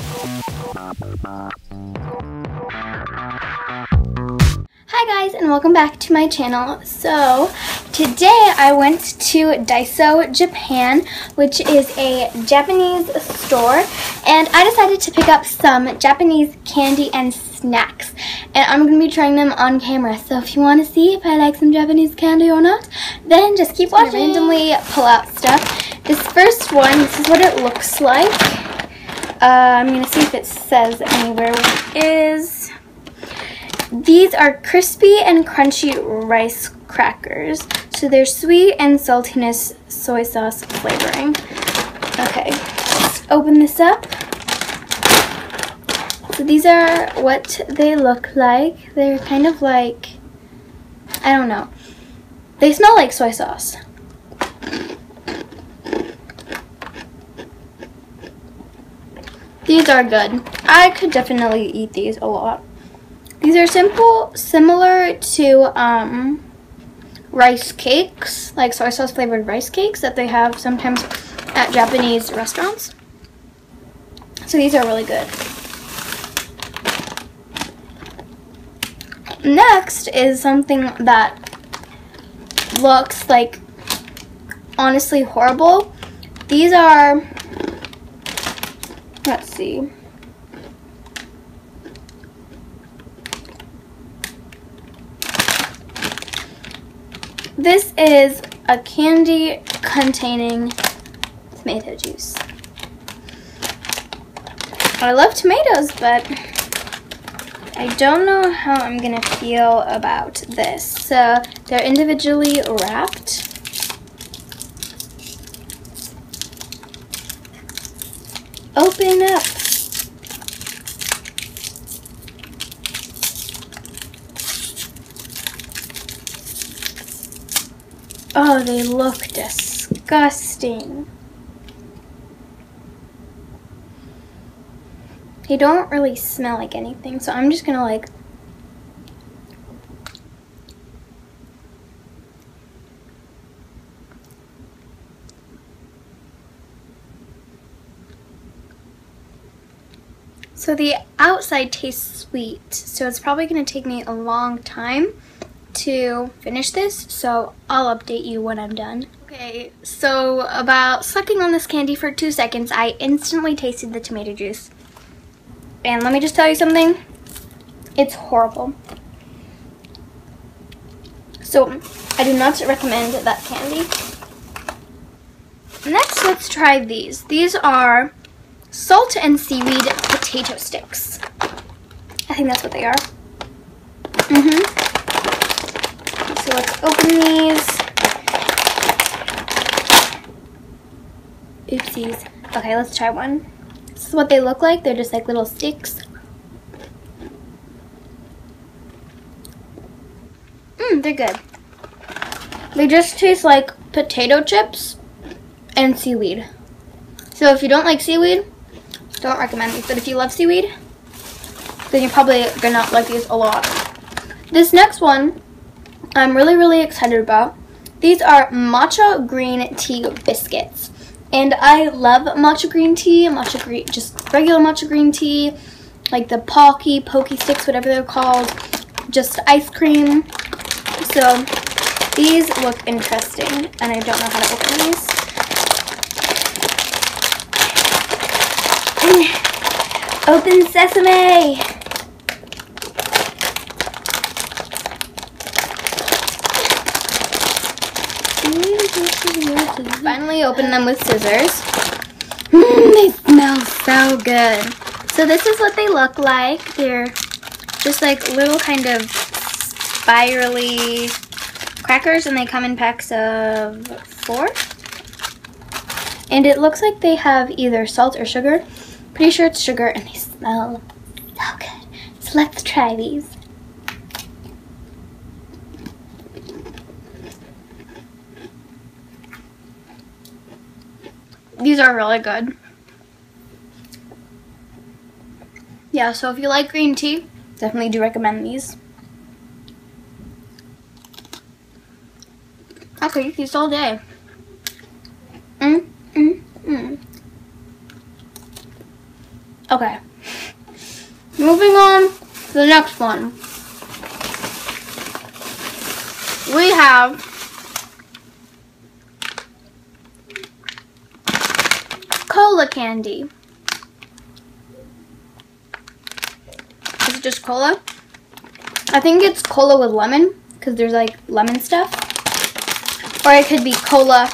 Hi guys, and welcome back to my channel. So today I went to Daiso Japan, which is a Japanese store, and I decided to pick up some Japanese candy and snacks, and I'm going to be trying them on camera. So if you want to see if I like some Japanese candy or not, then just keep watching. Randomly pull out stuff. This first one, this is what it looks like. I'm going to see if it says anywhere what it is. These are crispy and crunchy rice crackers. So they're sweet and saltiness soy sauce flavoring. Okay, let's open this up. So these are what they look like. They're kind of like, I don't know. They smell like soy sauce. These are good. I could definitely eat these a lot. These are similar to rice cakes, like soy sauce flavored rice cakes that they have sometimes at Japanese restaurants. So these are really good. Next is something that looks like honestly horrible. These are, let's see. This is a candy containing tomato juice. I love tomatoes, but I don't know how I'm gonna feel about this. So they're individually wrapped. Open up. Oh, they look disgusting. They don't really smell like anything, so I'm just gonna like so the outside tastes sweet, so it's probably gonna take me a long time to finish this, so I'll update you when I'm done. Okay, so about sucking on this candy for 2 seconds, I instantly tasted the tomato juice. And let me just tell you something, it's horrible. So I do not recommend that candy. Next, let's try these. These are salt and seaweed potato sticks. I think that's what they are. So let's open these. Oopsies. Okay, let's try one. This is what they look like. They're just like little sticks. They're good. They just taste like potato chips and seaweed. So if you don't like seaweed, don't recommend these. But if you love seaweed, then you're probably gonna like these a lot. This next one, I'm really excited about. These are matcha green tea biscuits. And I love matcha green tea, just regular matcha green tea, like the Pocky sticks, whatever they're called, just ice cream. So these look interesting, and I don't know how to open these. Open sesame! Finally open them with scissors. They smell so good. So this is what they look like. They're just like little kind of spirally crackers, and they come in packs of 4. And it looks like they have either salt or sugar. Pretty sure it's sugar, and they smell so good. So let's try these. These are really good. Yeah, so if you like green tea, definitely do recommend these. I could eat these all day. Okay. Moving on to the next one. We have cola candy. Is it just cola? I think it's cola with lemon because there's like lemon stuff. Or it could be cola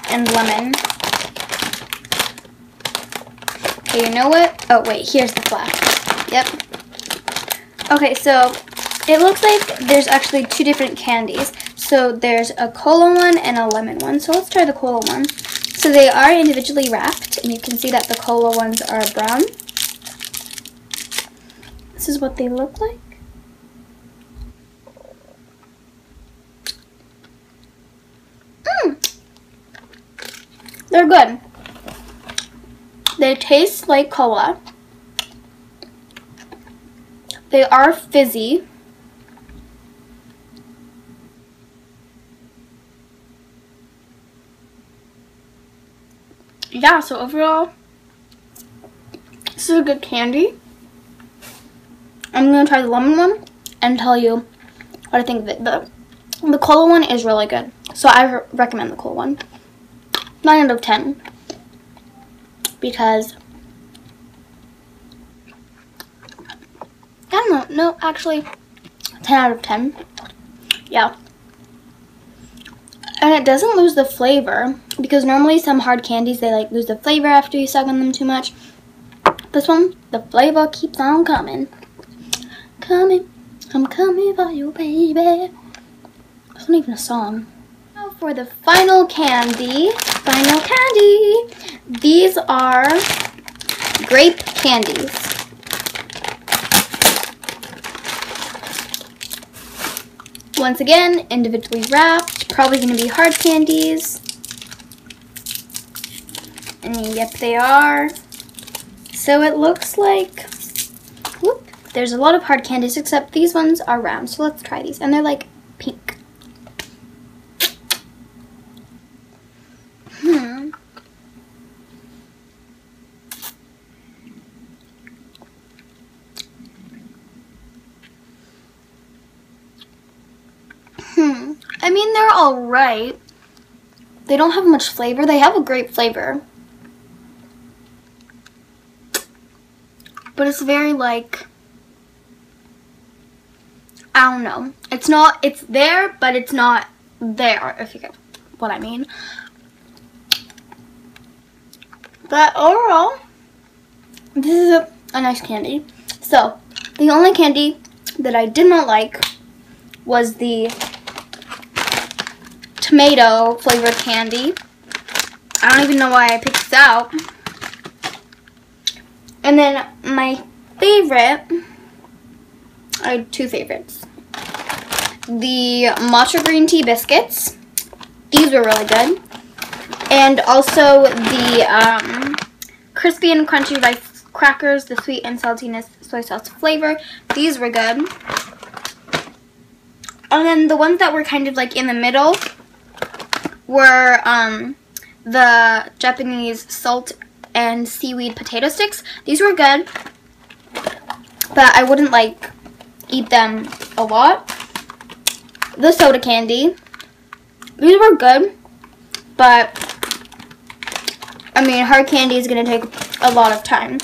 and lemon. Okay, you know what? Oh wait, here's the flash. Yep. Okay, so it looks like there's actually two different candies. So there's a cola one and a lemon one. So let's try the cola one. So they are individually wrapped, and you can see that the cola ones are brown. This is what they look like. They're good. They taste like cola. They are fizzy. Yeah, so overall, this is a good candy. I'm going to try the lemon one and tell you what I think of it. The cola one is really good. So I recommend the cola one. 9 out of 10. Because, I don't know. No, actually, 10 out of 10. Yeah. And it doesn't lose the flavor. Because normally some hard candies, they like lose the flavor after you suck on them too much. This one, the flavor keeps on coming. Coming. I'm coming for you, baby. It's not even a song. Now for the final candy. Final candy. These are grape candies. Once again, individually wrapped. Probably going to be hard candies. And yep, they are. So it looks like, whoop, there's a lot of hard candies, except these ones are round. So let's try these. And they're like pink. I mean, they're alright. They don't have much flavor. They have a great flavor. But it's very like, I don't know. It's not, it's there, but it's not there, if you get what I mean. But overall, this is a nice candy. So, the only candy that I did not like was the tomato flavored candy. I don't even know why I picked this out. And then my favorite, I had two favorites. The matcha green tea biscuits. These were really good. And also the crispy and crunchy rice crackers, the sweet and saltiness soy sauce flavor. These were good. And then the ones that were kind of like in the middle were the Japanese salt and seaweed potato sticks. These were good, but I wouldn't like eat them a lot. The soda candy. These were good, but I mean, hard candy is going to take a lot of time.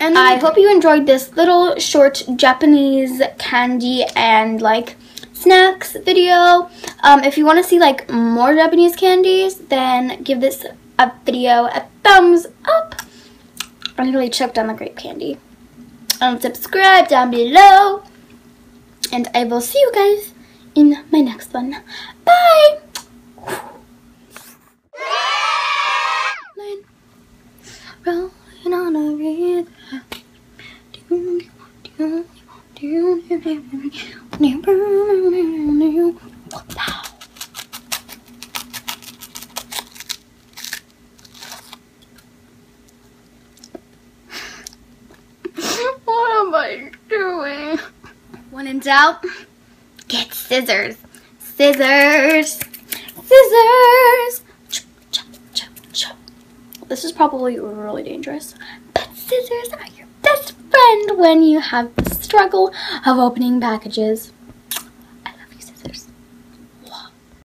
And I hope you enjoyed this little short Japanese candy and like snacks video. If you want to see like more Japanese candies, then give this video a thumbs up. I really choked on the grape candy. Subscribe down below. And I will see you guys in my next one. Bye! Rolling on a river. What am I doing? When in doubt, get scissors. Scissors. Scissors. This is probably really dangerous. But scissors are your best friend when you have the struggle of opening packages. I love you, scissors.